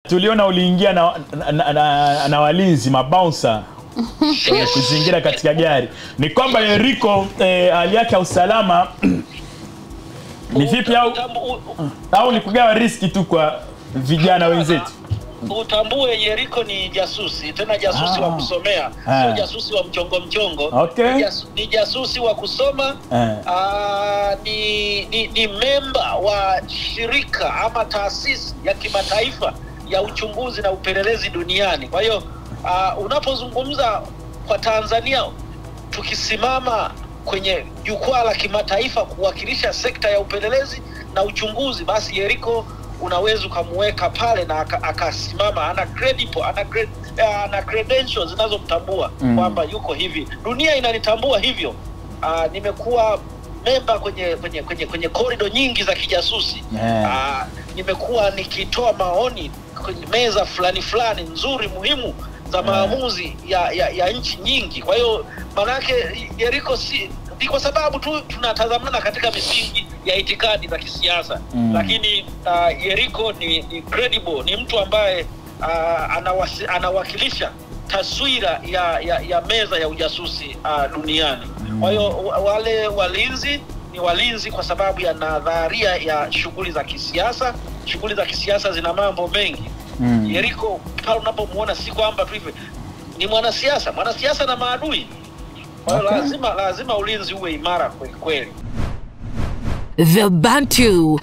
Tuliona uliingia na walinzi mabouncer kuzingira katika gari. Ni kwamba Yeriko hali yake ya usalama ni vipi au ni kugawa riski tu kwa vijana wenzetu? Utambue Yeriko ni jasusi, tena jasusi wa kusomea, sio jasusi wa mchongo. Okay. Ni jasusi wa kusoma. Ni memba wa shirika ama taasisi ya kimataifa ya uchunguzi na upelelezi duniani. Kwa hiyo unapozungumza kwa Tanzania, tukisimama kwenye jukwaa la kimataifa kuwakilisha sekta ya upelelezi na uchunguzi, basi Yeriko unaweza kumweka pale na akasimama, ana credentials zinazomtambua kwamba yuko hivi. Dunia inanitambua hivyo. Nimekuwa memba kwenye corridor nyingi za kijasusi. Nimekuwa nikitoa maoni kwenye meza fulani nzuri muhimu za maamuzi ya nchi nyingi. Kwa hiyo manake Yeriko ni kwa sababu tu tunatazamana katika misingi ya itikadi za kisiasa. Lakini Yeriko ni credible, ni mtu ambaye anawakilisha taswira ya meza ya ujasusi duniani. Kwa hiyo wale walinzi ni walinzi kwa sababu ya nadharia ya shughuli za kisiasa. Shughuli za kisiasa zina mambo mengi. Yeriko pale unapomuona si kwamba tu hivi ni mwanasiasa na maadui. Kwa hiyo lazima ulinzi uwe imara kweli. The Bantu.